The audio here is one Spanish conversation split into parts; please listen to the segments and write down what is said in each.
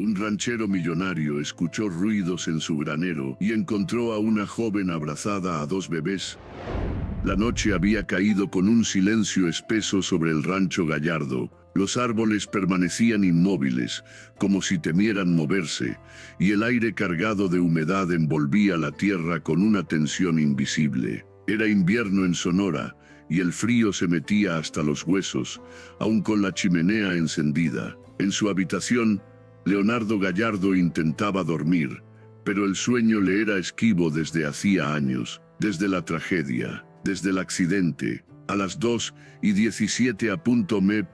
Un ranchero millonario escuchó ruidos en su granero y encontró a una joven abrazada a dos bebés. La noche había caído con un silencio espeso sobre el rancho Gallardo. Los árboles permanecían inmóviles, como si temieran moverse, y el aire cargado de humedad envolvía la tierra con una tensión invisible. Era invierno en Sonora, y el frío se metía hasta los huesos, aun con la chimenea encendida. En su habitación, Leonardo Gallardo intentaba dormir, pero el sueño le era esquivo desde hacía años, desde la tragedia, desde el accidente. A las 2:17 a.m.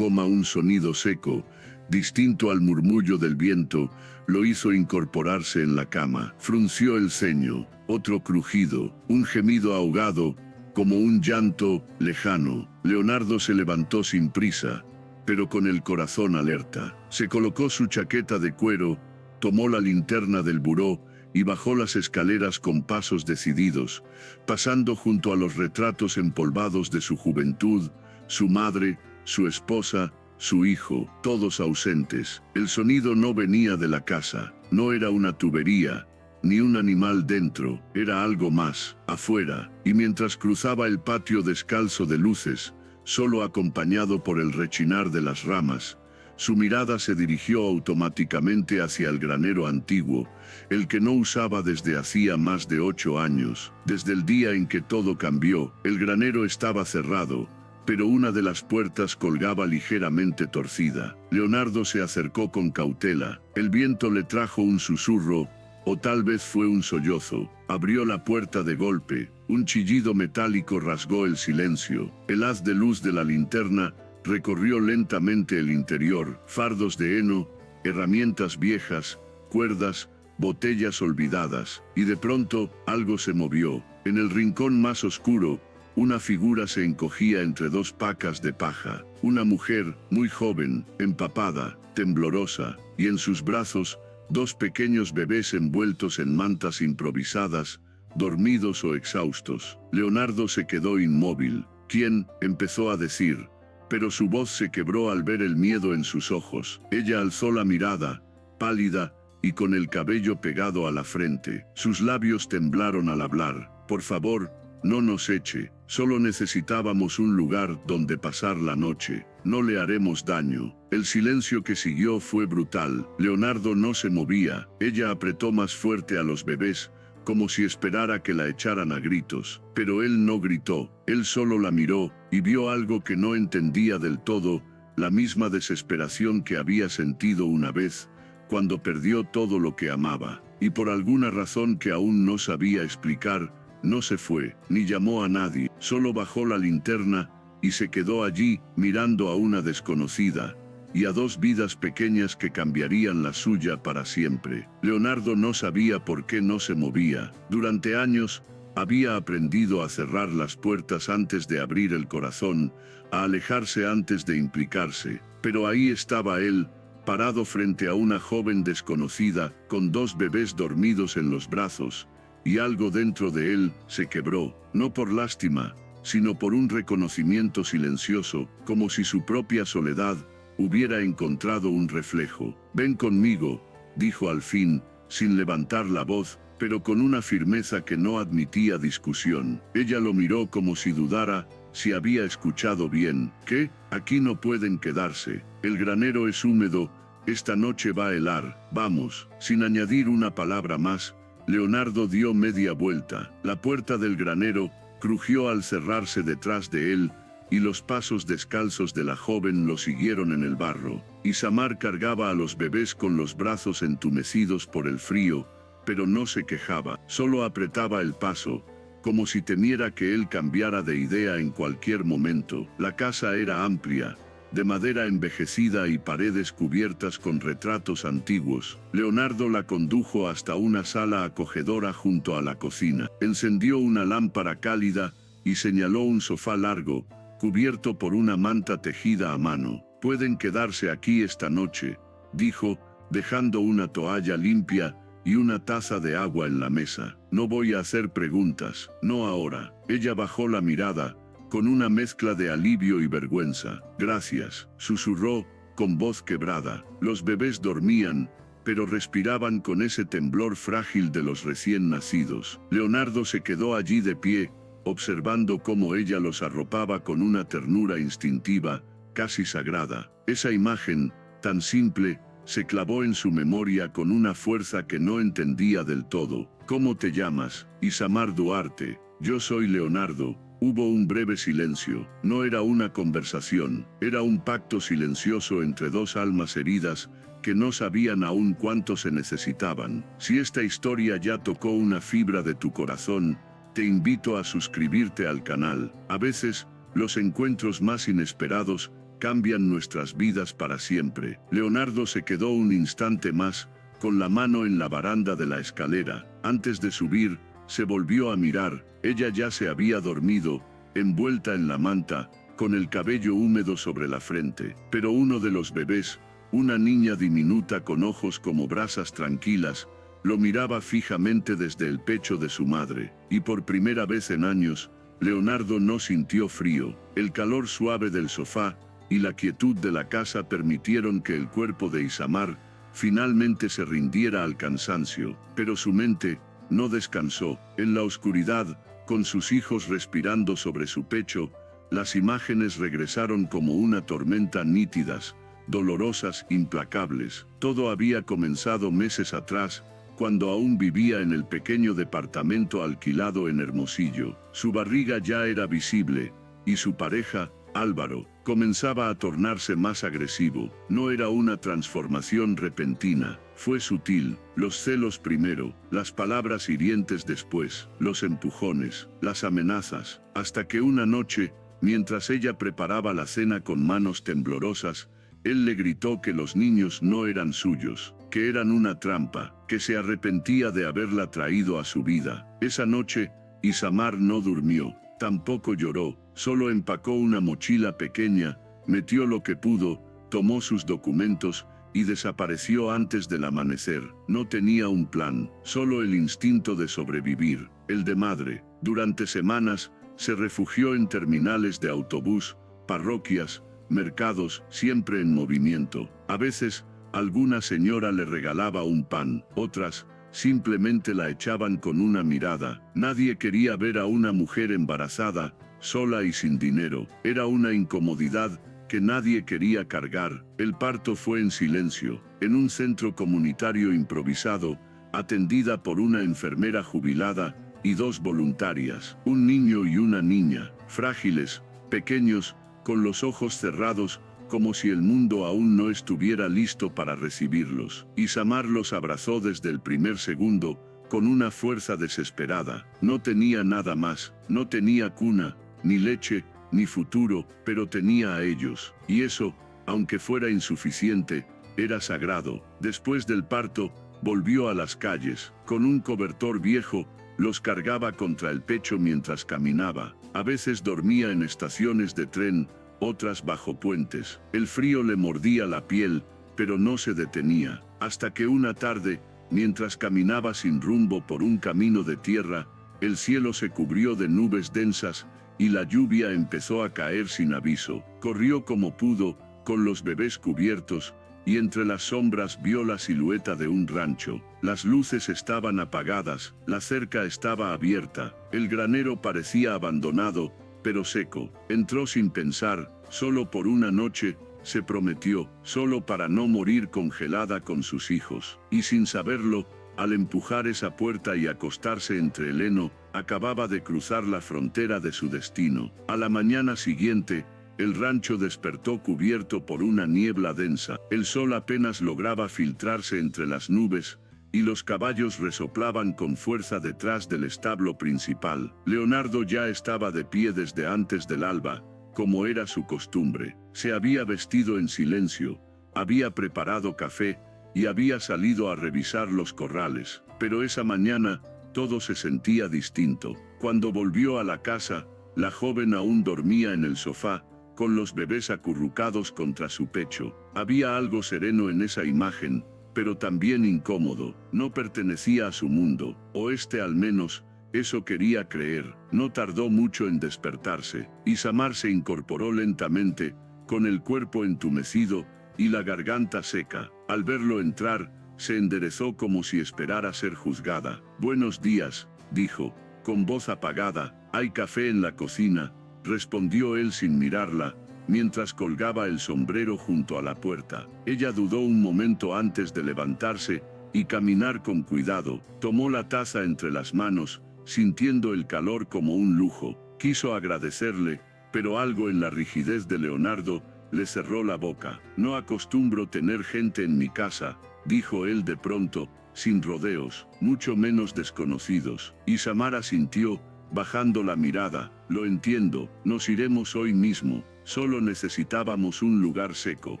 un sonido seco, distinto al murmullo del viento, lo hizo incorporarse en la cama. Frunció el ceño, otro crujido, un gemido ahogado, como un llanto lejano. Leonardo se levantó sin prisa, pero con el corazón alerta. Se colocó su chaqueta de cuero, tomó la linterna del buró y bajó las escaleras con pasos decididos, pasando junto a los retratos empolvados de su juventud, su madre, su esposa, su hijo, todos ausentes. El sonido no venía de la casa, no era una tubería, ni un animal dentro, era algo más, afuera, y mientras cruzaba el patio descalzo de luces, solo acompañado por el rechinar de las ramas, su mirada se dirigió automáticamente hacia el granero antiguo, el que no usaba desde hacía más de 8 años. Desde el día en que todo cambió, el granero estaba cerrado, pero una de las puertas colgaba ligeramente torcida. Leonardo se acercó con cautela. El viento le trajo un susurro, o tal vez fue un sollozo. Abrió la puerta de golpe. Un chillido metálico rasgó el silencio. El haz de luz de la linterna recorrió lentamente el interior. Fardos de heno, herramientas viejas, cuerdas, botellas olvidadas. Y de pronto, algo se movió. En el rincón más oscuro, una figura se encogía entre dos pacas de paja. Una mujer, muy joven, empapada, temblorosa, y en sus brazos, dos pequeños bebés envueltos en mantas improvisadas, dormidos o exhaustos. Leonardo se quedó inmóvil. ¿Quién? Empezó a decir, pero su voz se quebró al ver el miedo en sus ojos. Ella alzó la mirada, pálida, y con el cabello pegado a la frente. Sus labios temblaron al hablar. Por favor, no nos eche. Solo necesitábamos un lugar donde pasar la noche. No le haremos daño. El silencio que siguió fue brutal. Leonardo no se movía. Ella apretó más fuerte a los bebés, como si esperara que la echaran a gritos. Pero él no gritó. Él solo la miró, y vio algo que no entendía del todo, la misma desesperación que había sentido una vez, cuando perdió todo lo que amaba. Y por alguna razón que aún no sabía explicar, no se fue, ni llamó a nadie, solo bajó la linterna, y se quedó allí, mirando a una desconocida, y a dos vidas pequeñas que cambiarían la suya para siempre. Leonardo no sabía por qué no se movía. Durante años, había aprendido a cerrar las puertas antes de abrir el corazón, a alejarse antes de implicarse. Pero ahí estaba él, parado frente a una joven desconocida, con dos bebés dormidos en los brazos, y algo dentro de él se quebró, no por lástima, sino por un reconocimiento silencioso, como si su propia soledad hubiera encontrado un reflejo. «Ven conmigo», dijo al fin, sin levantar la voz, pero con una firmeza que no admitía discusión. Ella lo miró como si dudara si había escuchado bien. «¿Qué? Aquí no pueden quedarse. El granero es húmedo, esta noche va a helar. Vamos». Sin añadir una palabra más, Leonardo dio media vuelta. La puerta del granero crujió al cerrarse detrás de él, y los pasos descalzos de la joven lo siguieron en el barro. Isamar cargaba a los bebés con los brazos entumecidos por el frío, pero no se quejaba, solo apretaba el paso, como si temiera que él cambiara de idea en cualquier momento. La casa era amplia, de madera envejecida y paredes cubiertas con retratos antiguos. Leonardo la condujo hasta una sala acogedora junto a la cocina. Encendió una lámpara cálida y señaló un sofá largo, cubierto por una manta tejida a mano. «Pueden quedarse aquí esta noche», dijo, dejando una toalla limpia y una taza de agua en la mesa. «No voy a hacer preguntas, no ahora». Ella bajó la mirada, con una mezcla de alivio y vergüenza. «Gracias», susurró, con voz quebrada. Los bebés dormían, pero respiraban con ese temblor frágil de los recién nacidos. Leonardo se quedó allí de pie, observando cómo ella los arropaba con una ternura instintiva, casi sagrada. Esa imagen, tan simple, se clavó en su memoria con una fuerza que no entendía del todo. ¿Cómo te llamas? Isamar Duarte. Yo soy Leonardo. Hubo un breve silencio. No era una conversación, era un pacto silencioso entre dos almas heridas que no sabían aún cuánto se necesitaban. Si esta historia ya tocó una fibra de tu corazón, te invito a suscribirte al canal. A veces, los encuentros más inesperados cambian nuestras vidas para siempre. Leonardo se quedó un instante más, con la mano en la baranda de la escalera. Antes de subir, se volvió a mirar. Ella ya se había dormido, envuelta en la manta, con el cabello húmedo sobre la frente. Pero uno de los bebés, una niña diminuta con ojos como brasas tranquilas, lo miraba fijamente desde el pecho de su madre. Y por primera vez en años, Leonardo no sintió frío. El calor suave del sofá y la quietud de la casa permitieron que el cuerpo de Isamar finalmente se rindiera al cansancio. Pero su mente no descansó. En la oscuridad, con sus hijos respirando sobre su pecho, las imágenes regresaron como una tormenta, nítidas, dolorosas, implacables. Todo había comenzado meses atrás, cuando aún vivía en el pequeño departamento alquilado en Hermosillo. Su barriga ya era visible, y su pareja, Álvaro, comenzaba a tornarse más agresivo. No era una transformación repentina, fue sutil. Los celos primero, las palabras hirientes después, los empujones, las amenazas, hasta que una noche, mientras ella preparaba la cena con manos temblorosas, él le gritó que los niños no eran suyos, que eran una trampa, que se arrepentía de haberla traído a su vida. Esa noche, Isamar no durmió, tampoco lloró, solo empacó una mochila pequeña, metió lo que pudo, tomó sus documentos y desapareció antes del amanecer. No tenía un plan, solo el instinto de sobrevivir, el de madre. Durante semanas, se refugió en terminales de autobús, parroquias, mercados, siempre en movimiento. A veces, alguna señora le regalaba un pan, otras, simplemente la echaban con una mirada. Nadie quería ver a una mujer embarazada, sola y sin dinero. Era una incomodidad que nadie quería cargar. El parto fue en silencio, en un centro comunitario improvisado, atendida por una enfermera jubilada y dos voluntarias, un niño y una niña, frágiles, pequeños, con los ojos cerrados, como si el mundo aún no estuviera listo para recibirlos. Isamar los abrazó desde el primer segundo, con una fuerza desesperada. No tenía nada más, no tenía cuna, ni leche, ni futuro, pero tenía a ellos. Y eso, aunque fuera insuficiente, era sagrado. Después del parto, volvió a las calles. Con un cobertor viejo, los cargaba contra el pecho mientras caminaba. A veces dormía en estaciones de tren, otras bajo puentes. El frío le mordía la piel, pero no se detenía. Hasta que una tarde, mientras caminaba sin rumbo por un camino de tierra, el cielo se cubrió de nubes densas y la lluvia empezó a caer sin aviso. Corrió como pudo, con los bebés cubiertos, y entre las sombras vio la silueta de un rancho. Las luces estaban apagadas, la cerca estaba abierta, el granero parecía abandonado, pero seco. Entró sin pensar, solo por una noche, se prometió, solo para no morir congelada con sus hijos. Y sin saberlo, al empujar esa puerta y acostarse entre el heno, acababa de cruzar la frontera de su destino. A la mañana siguiente, el rancho despertó cubierto por una niebla densa. El sol apenas lograba filtrarse entre las nubes, y los caballos resoplaban con fuerza detrás del establo principal. Leonardo ya estaba de pie desde antes del alba, como era su costumbre. Se había vestido en silencio, había preparado café, y había salido a revisar los corrales. Pero esa mañana, todo se sentía distinto. Cuando volvió a la casa, la joven aún dormía en el sofá, con los bebés acurrucados contra su pecho. Había algo sereno en esa imagen, pero también incómodo. No pertenecía a su mundo, o al menos, eso quería creer. No tardó mucho en despertarse. Isamar se incorporó lentamente, con el cuerpo entumecido, y la garganta seca. Al verlo entrar, se enderezó como si esperara ser juzgada. «Buenos días», dijo, con voz apagada. «¿Hay café en la cocina?», respondió él sin mirarla, mientras colgaba el sombrero junto a la puerta. Ella dudó un momento antes de levantarse y caminar con cuidado. Tomó la taza entre las manos, sintiendo el calor como un lujo. Quiso agradecerle, pero algo en la rigidez de Leonardo le cerró la boca. «No acostumbro tener gente en mi casa», dijo él de pronto, sin rodeos, mucho menos desconocidos. Y Samara sintió, bajando la mirada: «Lo entiendo, nos iremos hoy mismo. Solo necesitábamos un lugar seco».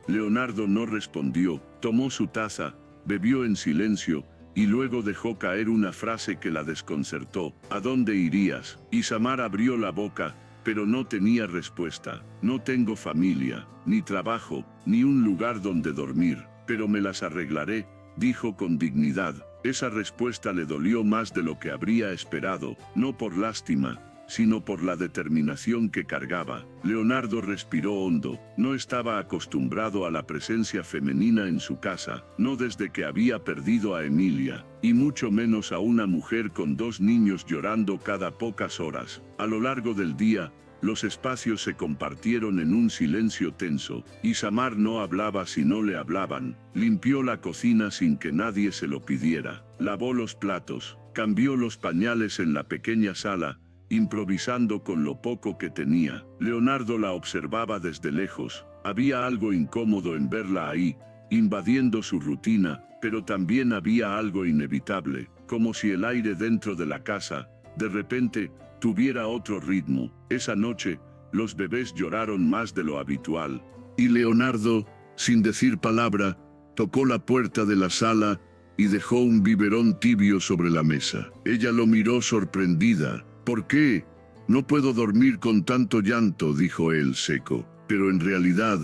Leonardo no respondió, tomó su taza, bebió en silencio, y luego dejó caer una frase que la desconcertó: «¿A dónde irías?». Y Samara abrió la boca, pero no tenía respuesta. «No tengo familia, ni trabajo, ni un lugar donde dormir, pero me las arreglaré», dijo con dignidad. Esa respuesta le dolió más de lo que habría esperado, no por lástima, sino por la determinación que cargaba. Leonardo respiró hondo. No estaba acostumbrado a la presencia femenina en su casa, no desde que había perdido a Emilia, y mucho menos a una mujer con 2 niños llorando cada pocas horas. A lo largo del día, los espacios se compartieron en un silencio tenso. Isamar no hablaba si no le hablaban. Limpió la cocina sin que nadie se lo pidiera. Lavó los platos, cambió los pañales en la pequeña sala, improvisando con lo poco que tenía. Leonardo la observaba desde lejos. Había algo incómodo en verla ahí, invadiendo su rutina, pero también había algo inevitable, como si el aire dentro de la casa, de repente, tuviera otro ritmo. Esa noche, los bebés lloraron más de lo habitual, y Leonardo, sin decir palabra, tocó la puerta de la sala y dejó un biberón tibio sobre la mesa. Ella lo miró sorprendida. «¿Por qué? No puedo dormir con tanto llanto», dijo él seco. Pero en realidad,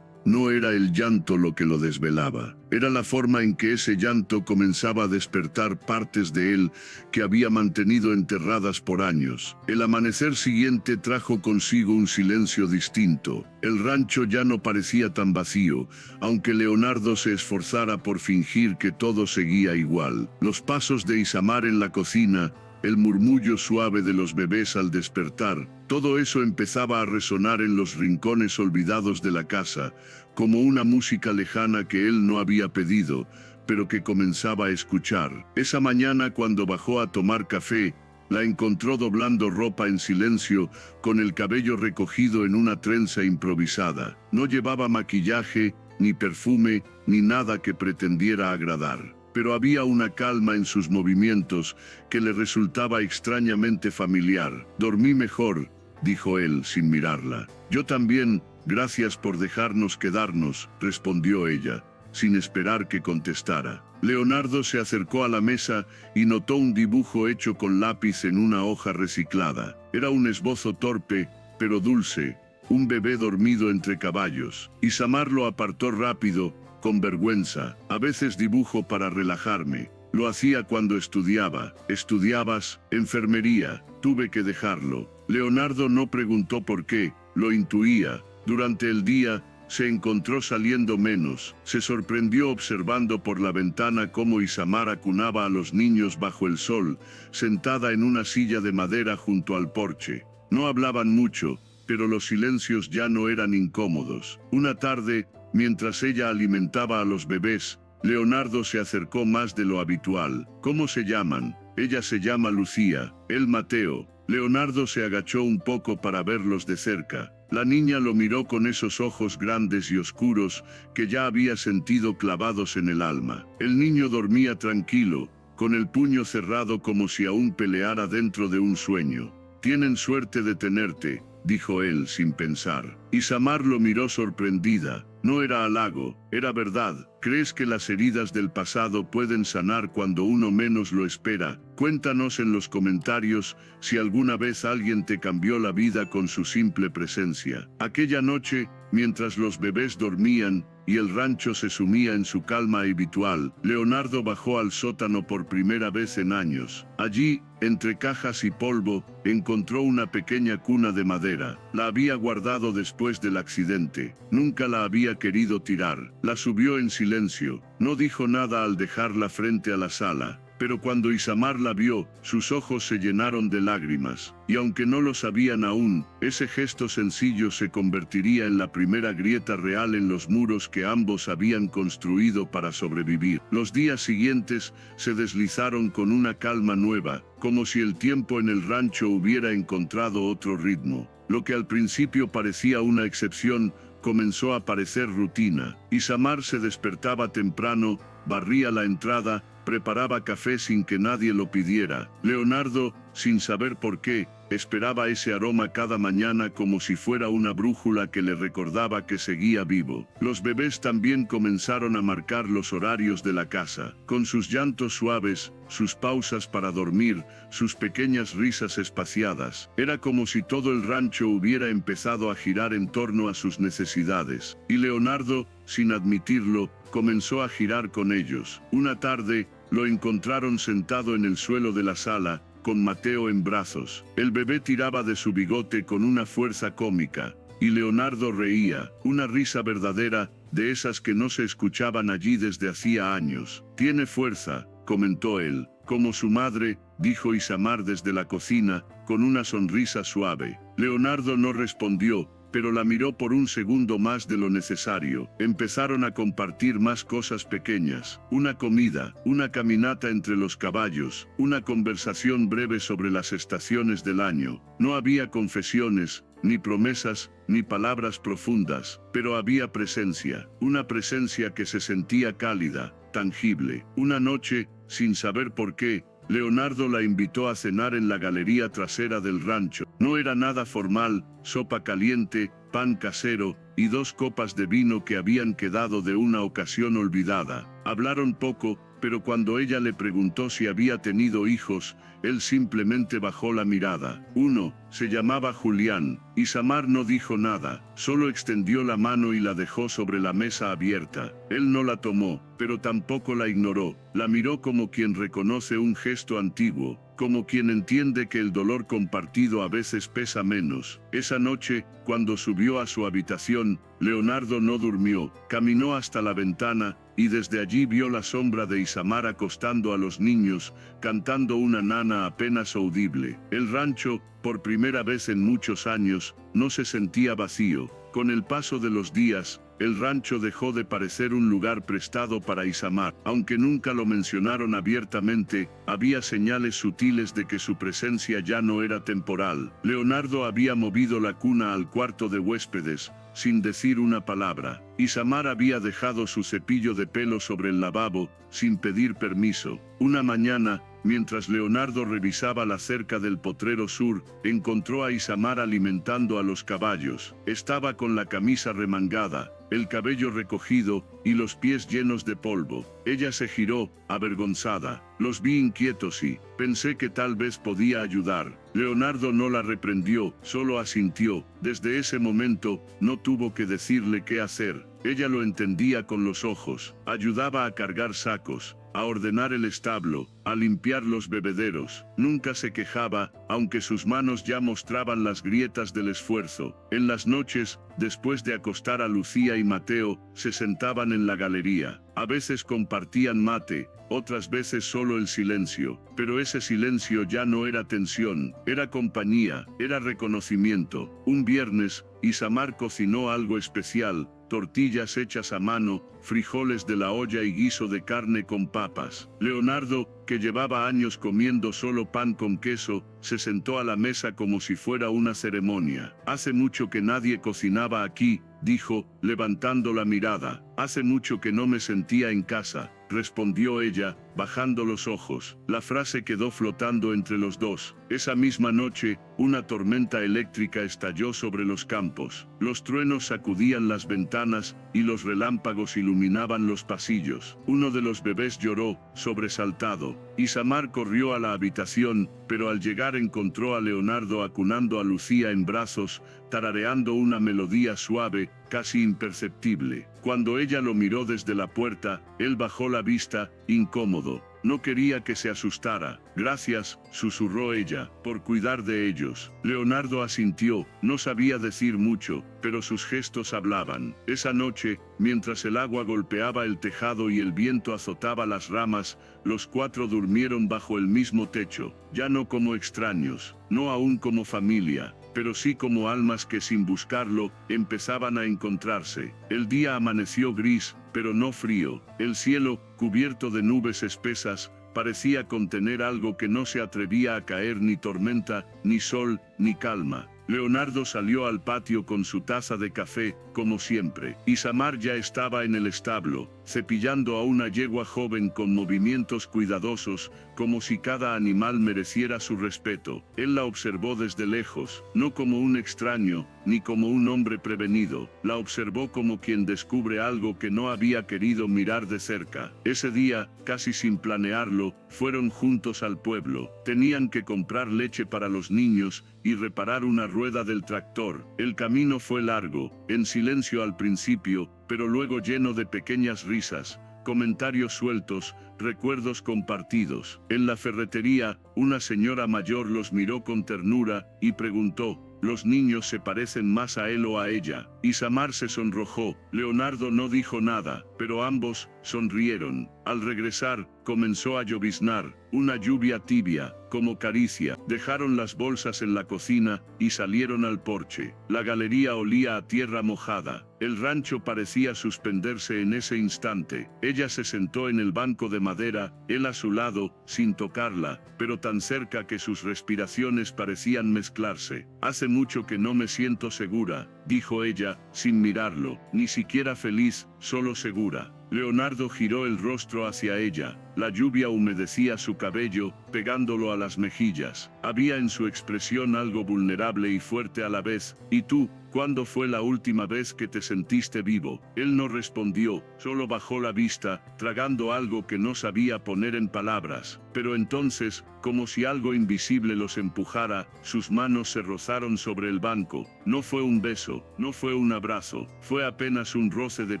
no era el llanto lo que lo desvelaba. Era la forma en que ese llanto comenzaba a despertar partes de él que había mantenido enterradas por años. El amanecer siguiente trajo consigo un silencio distinto. El rancho ya no parecía tan vacío, aunque Leonardo se esforzara por fingir que todo seguía igual. Los pasos de Isamar en la cocina, el murmullo suave de los bebés al despertar, todo eso empezaba a resonar en los rincones olvidados de la casa, como una música lejana que él no había pedido, pero que comenzaba a escuchar. Esa mañana, cuando bajó a tomar café, la encontró doblando ropa en silencio, con el cabello recogido en una trenza improvisada. No llevaba maquillaje, ni perfume, ni nada que pretendiera agradar. Pero había una calma en sus movimientos que le resultaba extrañamente familiar. «Dormí mejor», dijo él sin mirarla. «Yo también, gracias por dejarnos quedarnos», respondió ella, sin esperar que contestara. Leonardo se acercó a la mesa y notó un dibujo hecho con lápiz en una hoja reciclada. Era un esbozo torpe, pero dulce, un bebé dormido entre caballos. Isamar lo apartó rápido, con vergüenza. «A veces dibujo para relajarme. Lo hacía cuando estudiaba». «¿Estudiabas?» «Enfermería. Tuve que dejarlo». Leonardo no preguntó por qué, lo intuía. Durante el día, se encontró saliendo menos. Se sorprendió observando por la ventana cómo Isamar acunaba a los niños bajo el sol, sentada en una silla de madera junto al porche. No hablaban mucho, pero los silencios ya no eran incómodos. Una tarde, mientras ella alimentaba a los bebés, Leonardo se acercó más de lo habitual. «¿Cómo se llaman?» «Ella se llama Lucía, él Mateo». Leonardo se agachó un poco para verlos de cerca. La niña lo miró con esos ojos grandes y oscuros que ya había sentido clavados en el alma. El niño dormía tranquilo, con el puño cerrado como si aún peleara dentro de un sueño. «Tienen suerte de tenerte», dijo él sin pensar. Isamar lo miró sorprendida. No era halago, era verdad. ¿Crees que las heridas del pasado pueden sanar cuando uno menos lo espera? Cuéntanos en los comentarios si alguna vez alguien te cambió la vida con su simple presencia. Aquella noche, Mientras los bebés dormían y el rancho se sumía en su calma habitual, Leonardo bajó al sótano por primera vez en años. Allí, entre cajas y polvo, encontró una pequeña cuna de madera. La había guardado después del accidente. Nunca la había querido tirar. La subió en silencio. No dijo nada al dejarla frente a la sala. Pero cuando Isamar la vio, sus ojos se llenaron de lágrimas, y aunque no lo sabían aún, ese gesto sencillo se convertiría en la primera grieta real en los muros que ambos habían construido para sobrevivir. Los días siguientes se deslizaron con una calma nueva, como si el tiempo en el rancho hubiera encontrado otro ritmo. Lo que al principio parecía una excepción, comenzó a parecer rutina. Isamar se despertaba temprano, barría la entrada, preparaba café sin que nadie lo pidiera. Leonardo, sin saber por qué, esperaba ese aroma cada mañana como si fuera una brújula que le recordaba que seguía vivo. Los bebés también comenzaron a marcar los horarios de la casa, con sus llantos suaves, sus pausas para dormir, sus pequeñas risas espaciadas. Era como si todo el rancho hubiera empezado a girar en torno a sus necesidades, y Leonardo, sin admitirlo, comenzó a girar con ellos. Una tarde, lo encontraron sentado en el suelo de la sala, con Mateo en brazos. El bebé tiraba de su bigote con una fuerza cómica, y Leonardo reía, una risa verdadera, de esas que no se escuchaban allí desde hacía años. «Tiene fuerza», comentó él. «Como su madre», dijo Isamar desde la cocina, con una sonrisa suave. Leonardo no respondió, pero la miró por un segundo más de lo necesario. Empezaron a compartir más cosas pequeñas, una comida, una caminata entre los caballos, una conversación breve sobre las estaciones del año. No había confesiones, ni promesas, ni palabras profundas, pero había presencia, una presencia que se sentía cálida, tangible. Una noche, sin saber por qué, Leonardo la invitó a cenar en la galería trasera del rancho. No era nada formal, sopa caliente, pan casero, y 2 copas de vino que habían quedado de una ocasión olvidada. Hablaron poco, pero cuando ella le preguntó si había tenido hijos, él simplemente bajó la mirada. Uno, se llamaba Julián. Isamar no dijo nada, solo extendió la mano y la dejó sobre la mesa abierta. Él no la tomó, pero tampoco la ignoró. La miró como quien reconoce un gesto antiguo, como quien entiende que el dolor compartido a veces pesa menos. Esa noche, cuando subió a su habitación, Leonardo no durmió, caminó hasta la ventana, y desde allí vio la sombra de Isamar acostando a los niños, cantando una nana apenas audible. El rancho, por primera vez en muchos años, no se sentía vacío. Con el paso de los días, el rancho dejó de parecer un lugar prestado para Isamar. Aunque nunca lo mencionaron abiertamente, había señales sutiles de que su presencia ya no era temporal. Leonardo había movido la cuna al cuarto de huéspedes, sin decir una palabra. Isamar había dejado su cepillo de pelo sobre el lavabo, sin pedir permiso. Una mañana, mientras Leonardo revisaba la cerca del potrero sur, encontró a Isamar alimentando a los caballos. Estaba con la camisa remangada, el cabello recogido y los pies llenos de polvo. Ella se giró, avergonzada. Los vi inquietos y pensé que tal vez podía ayudar. Leonardo no la reprendió, solo asintió. Desde ese momento, no tuvo que decirle qué hacer. Ella lo entendía con los ojos. Ayudaba a cargar sacos, a ordenar el establo, a limpiar los bebederos. Nunca se quejaba, aunque sus manos ya mostraban las grietas del esfuerzo. En las noches, después de acostar a Lucía y Mateo, se sentaban en la galería. A veces compartían mate, otras veces solo el silencio. Pero ese silencio ya no era tensión, era compañía, era reconocimiento. Un viernes, Isamar cocinó algo especial: tortillas hechas a mano, frijoles de la olla y guiso de carne con papas. Leonardo, que llevaba años comiendo solo pan con queso, se sentó a la mesa como si fuera una ceremonia. «Hace mucho que nadie cocinaba aquí», dijo, levantando la mirada. «Hace mucho que no me sentía en casa», respondió ella, bajando los ojos. La frase quedó flotando entre los dos. Esa misma noche, una tormenta eléctrica estalló sobre los campos. Los truenos sacudían las ventanas y los relámpagos iluminaban los pasillos. Uno de los bebés lloró, sobresaltado. Isamar corrió a la habitación, pero al llegar encontró a Leonardo acunando a Lucía en brazos, tarareando una melodía suave, casi imperceptible. Cuando ella lo miró desde la puerta, él bajó la vista, incómodo. No quería que se asustara. Gracias, susurró ella, por cuidar de ellos. Leonardo asintió, no sabía decir mucho, pero sus gestos hablaban. Esa noche, mientras el agua golpeaba el tejado y el viento azotaba las ramas, los cuatro durmieron bajo el mismo techo, ya no como extraños, no aún como familia, pero sí como almas que sin buscarlo, empezaban a encontrarse. El día amaneció gris, pero no frío. El cielo, cubierto de nubes espesas, parecía contener algo que no se atrevía a caer, ni tormenta, ni sol, ni calma. Leonardo salió al patio con su taza de café, como siempre. Isamar ya estaba en el establo, cepillando a una yegua joven con movimientos cuidadosos, como si cada animal mereciera su respeto. Él la observó desde lejos, no como un extraño, ni como un hombre prevenido. La observó como quien descubre algo que no había querido mirar de cerca. Ese día, casi sin planearlo, fueron juntos al pueblo. Tenían que comprar leche para los niños y reparar una rueda del tractor. El camino fue largo, en silencio al principio, pero luego lleno de pequeñas risas, comentarios sueltos, recuerdos compartidos. En la ferretería, una señora mayor los miró con ternura y preguntó: ¿los niños se parecen más a él o a ella? Isamar se sonrojó. Leonardo no dijo nada, pero ambos sonrieron. Al regresar, comenzó a lloviznar, una lluvia tibia, como caricia. Dejaron las bolsas en la cocina y salieron al porche. La galería olía a tierra mojada. El rancho parecía suspenderse en ese instante. Ella se sentó en el banco de madera, él a su lado, sin tocarla, pero tan cerca que sus respiraciones parecían mezclarse. Hace mucho que no me siento segura, dijo ella, sin mirarlo, ni siquiera feliz, solo segura. Leonardo giró el rostro hacia ella. La lluvia humedecía su cabello, pegándolo a las mejillas. Había en su expresión algo vulnerable y fuerte a la vez. ¿Y tú? ¿Cuándo fue la última vez que te sentiste vivo? Él no respondió, solo bajó la vista, tragando algo que no sabía poner en palabras. Pero entonces, como si algo invisible los empujara, sus manos se rozaron sobre el banco. No fue un beso, no fue un abrazo, fue apenas un roce de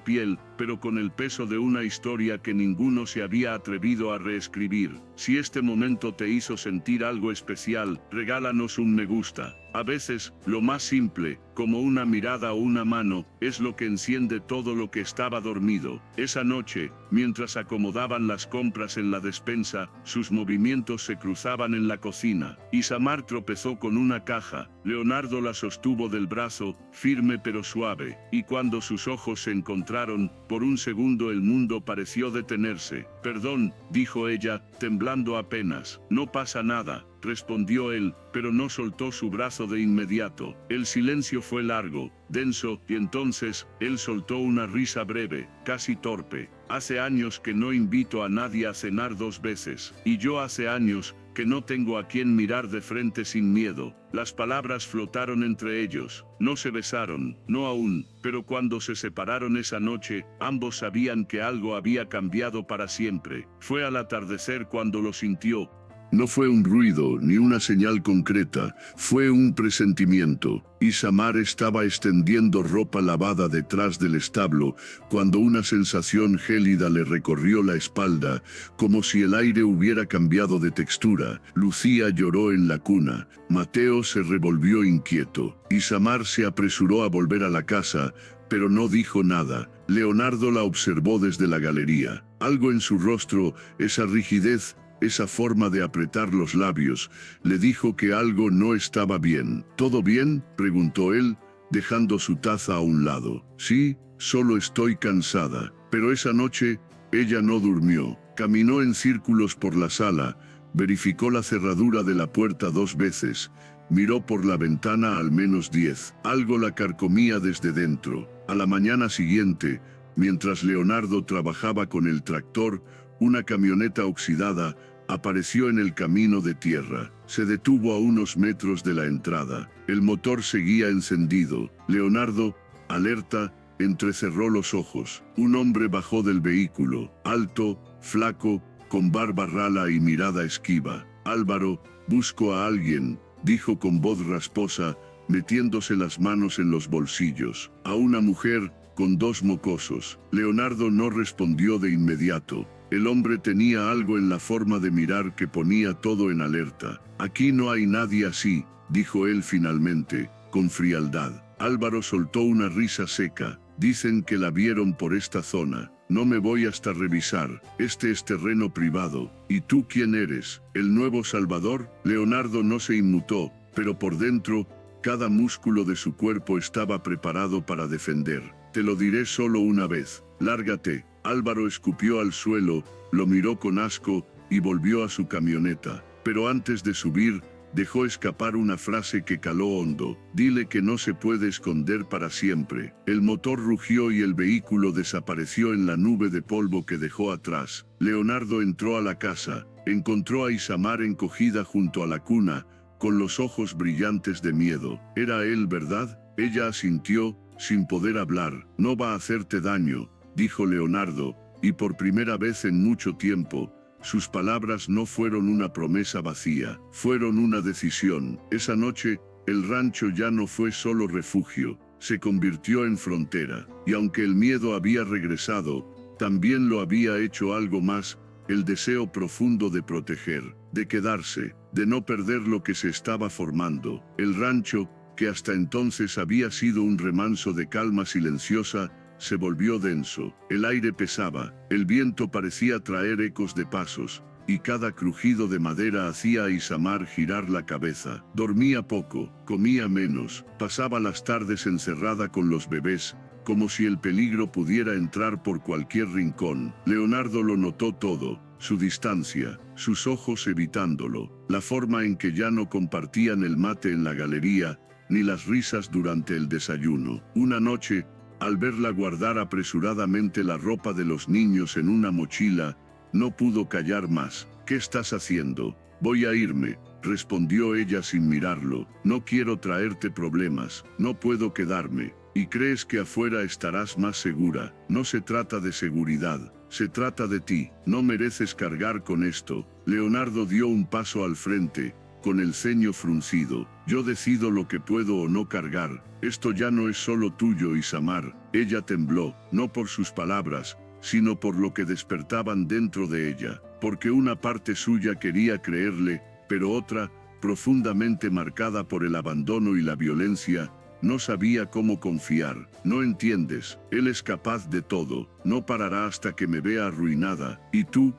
piel, pero con el peso de una historia que ninguno se había atrevido a reescribir. Si este momento te hizo sentir algo especial, regálanos un me gusta. A veces, lo más simple, como una mirada o una mano, es lo que enciende todo lo que estaba dormido. Esa noche, mientras acomodaban las compras en la despensa, sus movimientos se cruzaban en la cocina. Isamar tropezó con una caja. Leonardo la sostuvo del brazo, firme pero suave, y cuando sus ojos se encontraron, por un segundo el mundo pareció detenerse. Perdón, dijo ella, temblando apenas. No pasa nada, respondió él, pero no soltó su brazo de inmediato. El silencio fue largo, denso, y entonces, él soltó una risa breve, casi torpe. Hace años que no invito a nadie a cenar 2 veces, y yo hace años que no tengo a quien mirar de frente sin miedo. Las palabras flotaron entre ellos. No se besaron, no aún, pero cuando se separaron esa noche, ambos sabían que algo había cambiado para siempre. Fue al atardecer cuando lo sintió. No fue un ruido ni una señal concreta, fue un presentimiento. Isamar estaba extendiendo ropa lavada detrás del establo cuando una sensación gélida le recorrió la espalda, como si el aire hubiera cambiado de textura. Lucía lloró en la cuna. Mateo se revolvió inquieto. Isamar se apresuró a volver a la casa, pero no dijo nada. Leonardo la observó desde la galería. Algo en su rostro, esa rigidez, esa forma de apretar los labios, le dijo que algo no estaba bien. ¿Todo bien?, preguntó él, dejando su taza a un lado. Sí, solo estoy cansada. Pero esa noche, ella no durmió. Caminó en círculos por la sala, verificó la cerradura de la puerta 2 veces, miró por la ventana al menos 10. Algo la carcomía desde dentro. A la mañana siguiente, mientras Leonardo trabajaba con el tractor, una camioneta oxidada apareció en el camino de tierra. Se detuvo a unos metros de la entrada. El motor seguía encendido. Leonardo, alerta, entrecerró los ojos. Un hombre bajó del vehículo, alto, flaco, con barba rala y mirada esquiva. «Álvaro, busco a alguien», dijo con voz rasposa, metiéndose las manos en los bolsillos. «A una mujer con 2 mocosos». Leonardo no respondió de inmediato. El hombre tenía algo en la forma de mirar que ponía todo en alerta. «Aquí no hay nadie así», dijo él finalmente, con frialdad. Álvaro soltó una risa seca. «Dicen que la vieron por esta zona. No me voy hasta revisar. Este es terreno privado. ¿Y tú quién eres? ¿El nuevo Salvador?» Leonardo no se inmutó, pero por dentro, cada músculo de su cuerpo estaba preparado para defender. «Te lo diré solo una vez. Lárgate». Álvaro escupió al suelo, lo miró con asco y volvió a su camioneta. Pero antes de subir, dejó escapar una frase que caló hondo. «Dile que no se puede esconder para siempre». El motor rugió y el vehículo desapareció en la nube de polvo que dejó atrás. Leonardo entró a la casa. Encontró a Isamar encogida junto a la cuna, con los ojos brillantes de miedo. «Era él, ¿verdad?». Ella asintió, sin poder hablar. «No va a hacerte daño», dijo Leonardo, y por primera vez en mucho tiempo, sus palabras no fueron una promesa vacía, fueron una decisión. Esa noche, el rancho ya no fue solo refugio, se convirtió en frontera, y aunque el miedo había regresado, también lo había hecho algo más, el deseo profundo de proteger, de quedarse, de no perder lo que se estaba formando. El rancho, que hasta entonces había sido un remanso de calma silenciosa, se volvió denso. El aire pesaba, el viento parecía traer ecos de pasos, y cada crujido de madera hacía a Isamar girar la cabeza. Dormía poco, comía menos, pasaba las tardes encerrada con los bebés, como si el peligro pudiera entrar por cualquier rincón. Leonardo lo notó todo, su distancia, sus ojos evitándolo, la forma en que ya no compartían el mate en la galería, ni las risas durante el desayuno. Una noche, al verla guardar apresuradamente la ropa de los niños en una mochila, no pudo callar más. «¿Qué estás haciendo?». «Voy a irme», respondió ella sin mirarlo. «No quiero traerte problemas, no puedo quedarme». «¿Y crees que afuera estarás más segura?». «No se trata de seguridad, se trata de ti. No mereces cargar con esto». Leonardo dio un paso al frente, con el ceño fruncido. «Yo decido lo que puedo o no cargar. Esto ya no es solo tuyo, Isamar». Ella tembló, no por sus palabras, sino por lo que despertaban dentro de ella, porque una parte suya quería creerle, pero otra, profundamente marcada por el abandono y la violencia, no sabía cómo confiar. «No entiendes, él es capaz de todo, no parará hasta que me vea arruinada, y tú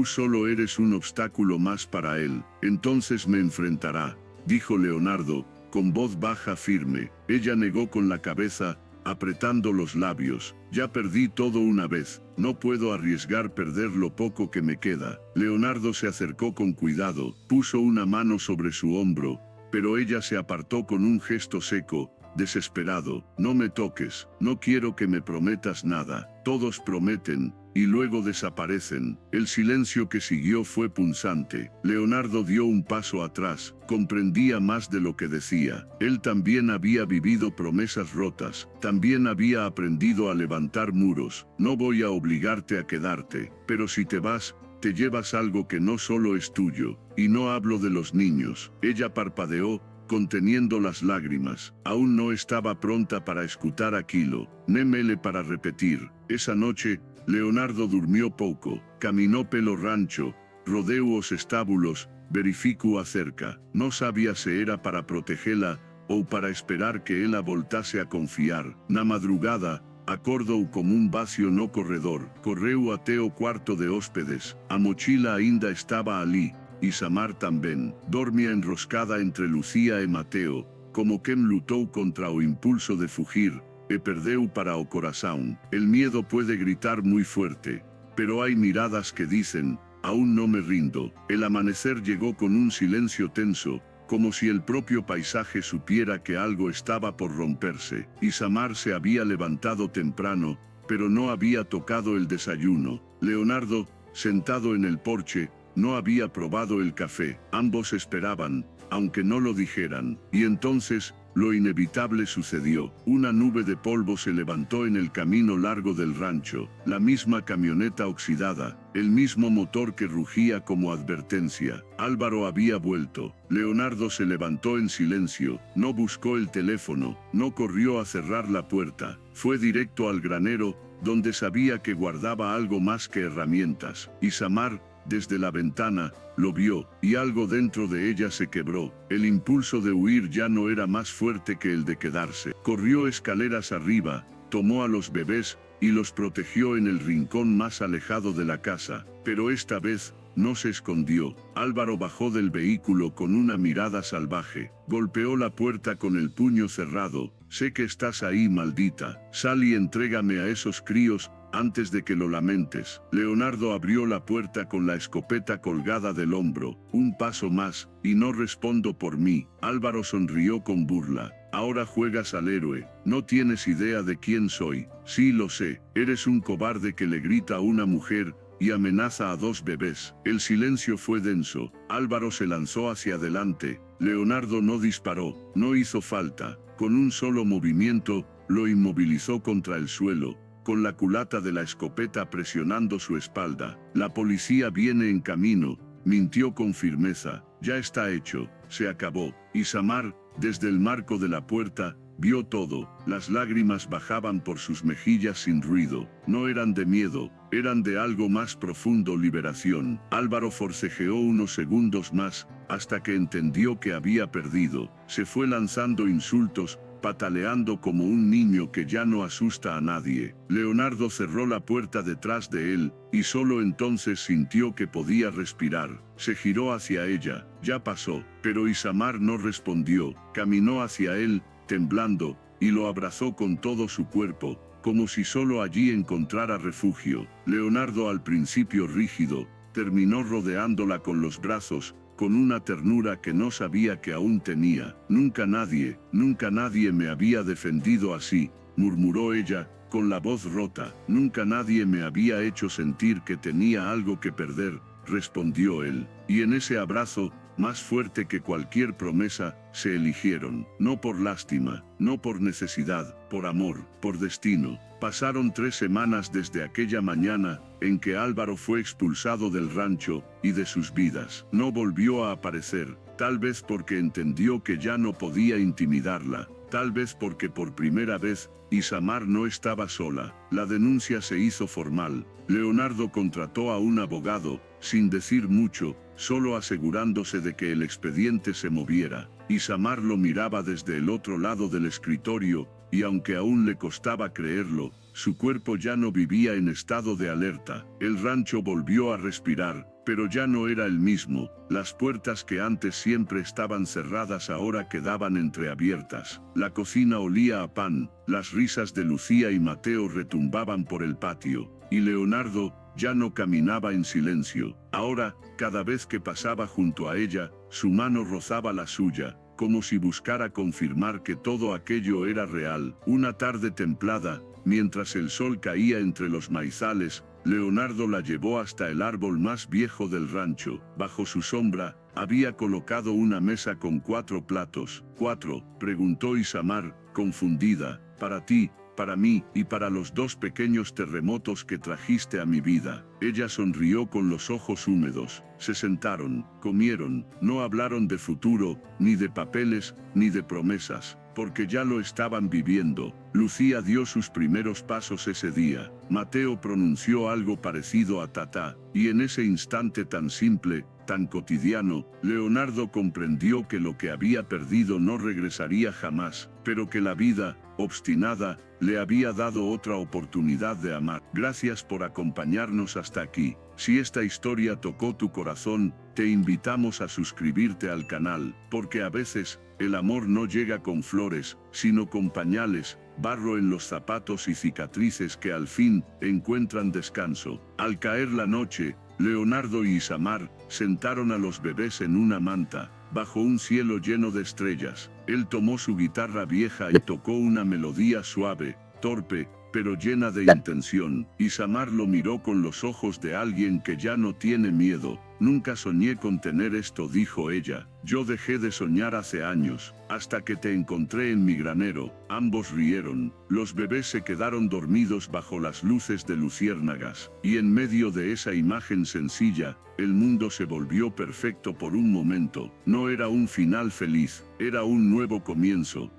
solo eres un obstáculo más para él. Entonces me enfrentará», dijo Leonardo, con voz baja firme. Ella negó con la cabeza, apretando los labios. «Ya perdí todo una vez, no puedo arriesgar perder lo poco que me queda». Leonardo se acercó con cuidado, puso una mano sobre su hombro, pero ella se apartó con un gesto seco, desesperado. «No me toques, no quiero que me prometas nada». «Todos prometen, y luego desaparecen». El silencio que siguió fue punzante. Leonardo dio un paso atrás, comprendía más de lo que decía. Él también había vivido promesas rotas, también había aprendido a levantar muros. «No voy a obligarte a quedarte, pero si te vas, te llevas algo que no solo es tuyo, y no hablo de los niños». Ella parpadeó, conteniendo las lágrimas. Aún no estaba pronta para escuchar aquilo, némele para repetir. Esa noche, Leonardo durmió poco, caminó pelo rancho, rodeó os estábulos, verificó acerca. No sabía si era para protegerla, ou para esperar que ela voltase a confiar. Na madrugada, acordou como un vacío no corredor, correu até o cuarto de hóspedes. A mochila ainda estaba ali. Isamar también, dormía enroscada entre Lucía e Mateo, como quien lutou contra o impulso de fugir, e perdeu para o corazón. El miedo puede gritar muy fuerte, pero hay miradas que dicen, aún no me rindo. El amanecer llegó con un silencio tenso, como si el propio paisaje supiera que algo estaba por romperse. Isamar se había levantado temprano, pero no había tocado el desayuno. Leonardo, sentado en el porche, no había probado el café. Ambos esperaban, aunque no lo dijeran. Y entonces, lo inevitable sucedió. Una nube de polvo se levantó en el camino largo del rancho. La misma camioneta oxidada, el mismo motor que rugía como advertencia. Álvaro había vuelto. Leonardo se levantó en silencio. No buscó el teléfono, no corrió a cerrar la puerta. Fue directo al granero, donde sabía que guardaba algo más que herramientas. Isamar, desde la ventana, lo vio, y algo dentro de ella se quebró. El impulso de huir ya no era más fuerte que el de quedarse. Corrió escaleras arriba, tomó a los bebés, y los protegió en el rincón más alejado de la casa. Pero esta vez, no se escondió. Álvaro bajó del vehículo con una mirada salvaje. Golpeó la puerta con el puño cerrado. Sé que estás ahí, maldita. Sal y entrégame a esos críos, antes de que lo lamentes. Leonardo abrió la puerta con la escopeta colgada del hombro. Un paso más, y no respondo por mí. Álvaro sonrió con burla. Ahora juegas al héroe. No tienes idea de quién soy. Sí lo sé. Eres un cobarde que le grita a una mujer y amenaza a 2 bebés. El silencio fue denso. Álvaro se lanzó hacia adelante. Leonardo no disparó. No hizo falta. Con un solo movimiento, lo inmovilizó contra el suelo, con la culata de la escopeta presionando su espalda. La policía viene en camino, mintió con firmeza. Ya está hecho, se acabó. Isamar, desde el marco de la puerta, vio todo. Las lágrimas bajaban por sus mejillas sin ruido. No eran de miedo, eran de algo más profundo: liberación. Álvaro forcejeó unos segundos más, hasta que entendió que había perdido. Se fue lanzando insultos, pataleando como un niño que ya no asusta a nadie. Leonardo cerró la puerta detrás de él, y solo entonces sintió que podía respirar. Se giró hacia ella. Ya pasó, pero Isamar no respondió. Caminó hacia él, temblando, y lo abrazó con todo su cuerpo, como si solo allí encontrara refugio. Leonardo, al principio rígido, terminó rodeándola con los brazos, con una ternura que no sabía que aún tenía. Nunca nadie me había defendido así, murmuró ella, con la voz rota. Nunca nadie me había hecho sentir que tenía algo que perder, respondió él. Y en ese abrazo, más fuerte que cualquier promesa, se eligieron. No por lástima, no por necesidad, por amor, por destino. Pasaron 3 semanas desde aquella mañana en que Álvaro fue expulsado del rancho y de sus vidas. No volvió a aparecer, tal vez porque entendió que ya no podía intimidarla, tal vez porque por primera vez, Isamar no estaba sola. La denuncia se hizo formal. Leonardo contrató a un abogado, sin decir mucho, solo asegurándose de que el expediente se moviera. Isamar lo miraba desde el otro lado del escritorio, y aunque aún le costaba creerlo, su cuerpo ya no vivía en estado de alerta. El rancho volvió a respirar, pero ya no era el mismo. Las puertas que antes siempre estaban cerradas ahora quedaban entreabiertas. La cocina olía a pan, las risas de Lucía y Mateo retumbaban por el patio, y Leonardo ya no caminaba en silencio. Ahora, cada vez que pasaba junto a ella, su mano rozaba la suya, como si buscara confirmar que todo aquello era real. Una tarde templada, mientras el sol caía entre los maizales, Leonardo la llevó hasta el árbol más viejo del rancho. Bajo su sombra, había colocado una mesa con 4 platos. ¿4? Preguntó Isamar, confundida. Para ti, para mí, y para los 2 pequeños terremotos que trajiste a mi vida. Ella sonrió con los ojos húmedos. Se sentaron, comieron, no hablaron de futuro, ni de papeles, ni de promesas, porque ya lo estaban viviendo. Lucía dio sus primeros pasos ese día. Mateo pronunció algo parecido a tatá, y en ese instante tan simple, tan cotidiano, Leonardo comprendió que lo que había perdido no regresaría jamás, pero que la vida, obstinada, le había dado otra oportunidad de amar. Gracias por acompañarnos hasta aquí. Si esta historia tocó tu corazón, te invitamos a suscribirte al canal, porque a veces, el amor no llega con flores, sino con pañales, barro en los zapatos y cicatrices que al fin encuentran descanso. Al caer la noche, Leonardo y Isamar sentaron a los bebés en una manta, bajo un cielo lleno de estrellas. Él tomó su guitarra vieja y tocó una melodía suave, torpe, pero llena de intención. Isamar lo miró con los ojos de alguien que ya no tiene miedo. Nunca soñé con tener esto, dijo ella. Yo dejé de soñar hace años, hasta que te encontré en mi granero. Ambos rieron. Los bebés se quedaron dormidos bajo las luces de luciérnagas, y en medio de esa imagen sencilla, el mundo se volvió perfecto por un momento. No era un final feliz, era un nuevo comienzo.